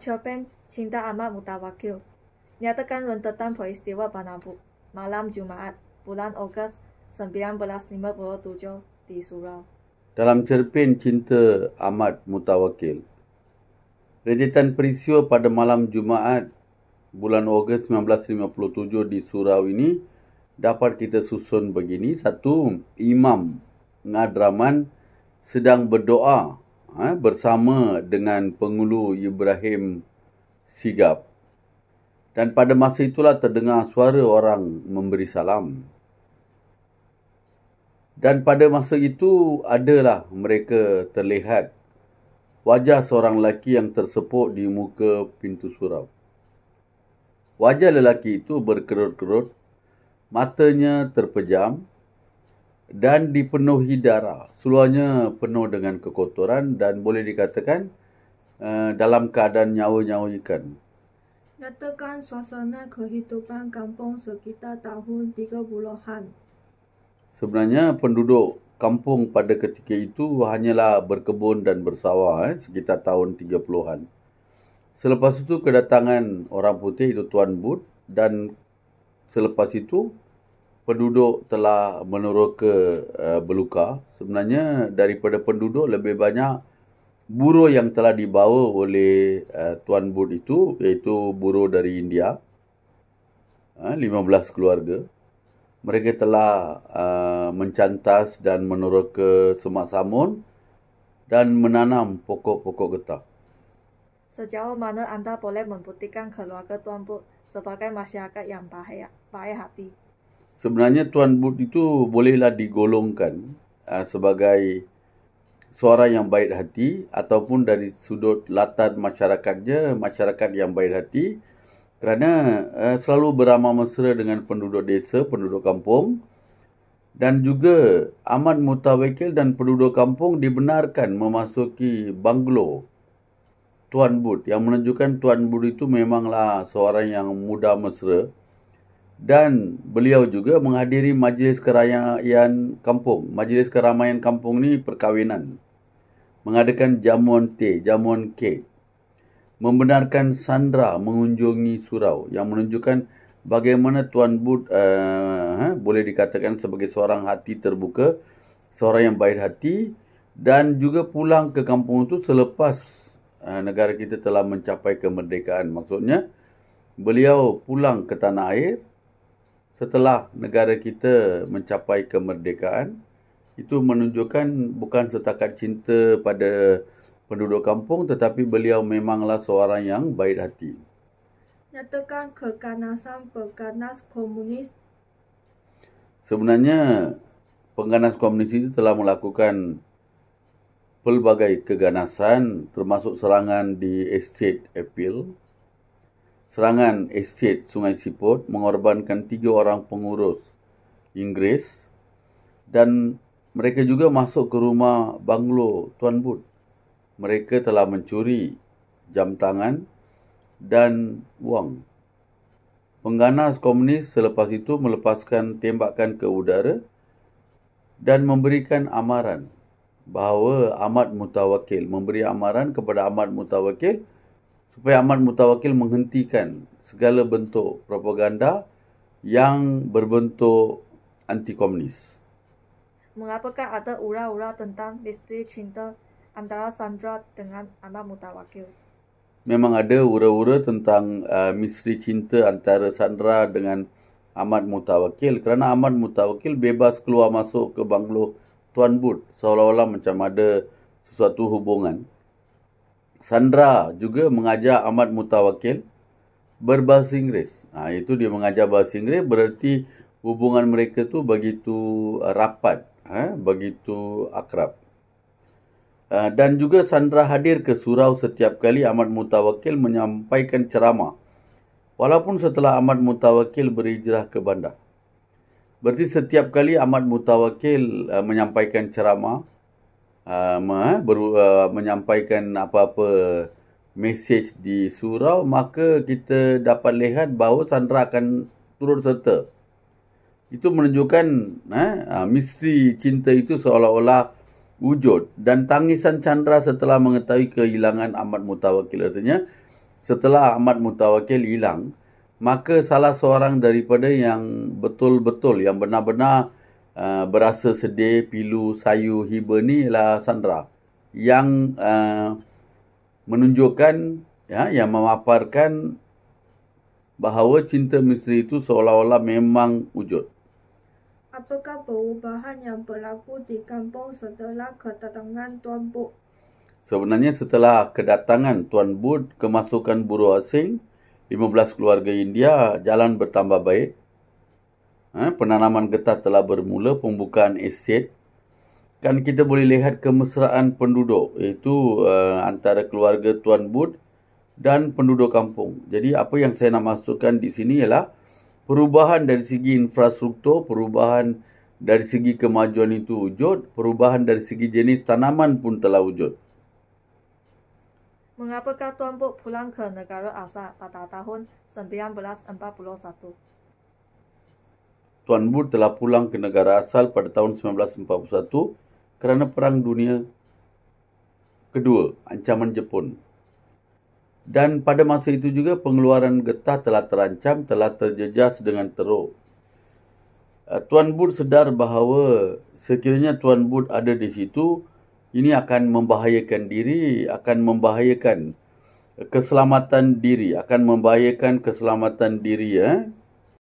cerpen Cinta Amat Mutawakil. Nyatakan rentetan peristiwa pada malam Jumaat, bulan Ogos 1957 di Surau. Dalam cerpen Cinta Amat Mutawakil, rentetan peristiwa pada malam Jumaat bulan Ogos 1957 di Surau ini dapat kita susun begini. Satu, Imam Ngadraman sedang berdoa bersama dengan pengulu Ibrahim Sigap. Dan pada masa itulah terdengar suara orang memberi salam. Dan pada masa itu adalah mereka terlihat wajah seorang lelaki yang tersepuk di muka pintu surau. Wajah lelaki itu berkerut-kerut, matanya terpejam dan dipenuhi darah. Seluruhnya penuh dengan kekotoran dan boleh dikatakan dalam keadaan nyawa-nyawa ikan. Nyatakan suasana kehidupan kampung sekitar tahun 30-an. Sebenarnya penduduk kampung pada ketika itu hanyalah berkebun dan bersawah sekitar tahun 30-an. Selepas itu kedatangan orang putih itu Tuan Bud, dan selepas itu penduduk telah meneroka beluka. Sebenarnya daripada penduduk lebih banyak buruh yang telah dibawa oleh Tuan Bud itu, iaitu buruh dari India, 15 keluarga. Mereka telah mencantas dan meneroka semak samun dan menanam pokok-pokok getah. Sejauh mana anda boleh membuktikan keluarga Tuan Bud sebagai masyarakat yang baik hati? Sebenarnya Tuan Bud itu bolehlah digolongkan sebagai seorang yang baik hati, ataupun dari sudut latar masyarakatnya, masyarakat yang baik hati, kerana selalu beramah mesra dengan penduduk desa, penduduk kampung, dan juga Amat Mutawakil dan penduduk kampung dibenarkan memasuki banglo Tuan Bud, yang menunjukkan Tuan Bud itu memanglah seorang yang muda mesra, dan beliau juga menghadiri majlis keramaian kampung. Majlis keramaian kampung ni perkahwinan, mengadakan jamuan teh, jamuan kek, membenarkan Sandra mengunjungi surau, yang menunjukkan bagaimana Tuan Bud boleh dikatakan sebagai seorang hati terbuka, seorang yang baik hati, dan juga pulang ke kampung itu selepas negara kita telah mencapai kemerdekaan. Maksudnya beliau pulang ke tanah air setelah negara kita mencapai kemerdekaan. Itu menunjukkan bukan setakat cinta pada penduduk kampung, tetapi beliau memanglah seorang yang baik hati. Nyatakan keganasan pengganas komunis. Sebenarnya pengganas komunis itu telah melakukan pelbagai keganasan, termasuk serangan di Estate Appeal, serangan Estate Sungai Siput, mengorbankan 3 orang pengurus Inggeris, dan mereka juga masuk ke rumah banglo Tuan Bud. Mereka telah mencuri jam tangan dan wang. Pengganas komunis selepas itu melepaskan tembakan ke udara dan memberikan amaran bahawa Amat Mutawakil, memberi amaran kepada Amat Mutawakil supaya Amat Mutawakil menghentikan segala bentuk propaganda yang berbentuk anti-komunis. Mengapakah ada ura-ura tentang misteri cinta antara Sandra dengan Amat Mutawakil? Memang ada ura-ura tentang misteri cinta antara Sandra dengan Amat Mutawakil, kerana Amat Mutawakil bebas keluar masuk ke banglo Tuan Bud, seolah-olah macam ada sesuatu hubungan. Sandra juga mengajak Amat Mutawakil berbahasa Inggeris. Itu dia mengajar bahasa Inggeris, berarti hubungan mereka tu begitu rapat, begitu akrab. Dan juga Sandra hadir ke surau setiap kali Amat Mutawakil menyampaikan ceramah, walaupun setelah Amat Mutawakil berhijrah ke bandar. Berarti setiap kali Amat Mutawakil menyampaikan ceramah, menyampaikan apa-apa mesej di surau, maka kita dapat lihat bahawa Sandra akan turut serta. Itu menunjukkan misteri cinta itu seolah-olah wujud. Dan tangisan Chandra setelah mengetahui kehilangan Amat Mutawakil, artinya setelah Ahmad Mutawakkil hilang, maka salah seorang daripada yang betul-betul, yang benar-benar berasa sedih, pilu, sayu, hiba ni ialah Sandra. Yang menunjukkan, yang memaparkan bahawa cinta misteri itu seolah-olah memang wujud. Apakah perubahan yang berlaku di kampung setelah kedatangan Tuan Boot? Sebenarnya setelah kedatangan Tuan Boot, kemasukan buruh asing, 15 keluarga India, jalan bertambah baik. Penanaman getah telah bermula, pembukaan estate. Kan kita boleh lihat kemesraan penduduk, iaitu antara keluarga Tuan Boot dan penduduk kampung. Jadi apa yang saya nak masukkan di sini ialah perubahan dari segi infrastruktur, perubahan dari segi kemajuan itu wujud, perubahan dari segi jenis tanaman pun telah wujud. Mengapakah Tuan Boot pulang ke negara asal pada tahun 1941? Tuan Boot telah pulang ke negara asal pada tahun 1941 kerana Perang Dunia Kedua, ancaman Jepun. Dan pada masa itu juga pengeluaran getah telah terancam, telah terjejas dengan teruk. Tuan Boot sedar bahawa sekiranya Tuan Boot ada di situ, ini akan membahayakan diri, akan membahayakan keselamatan diri,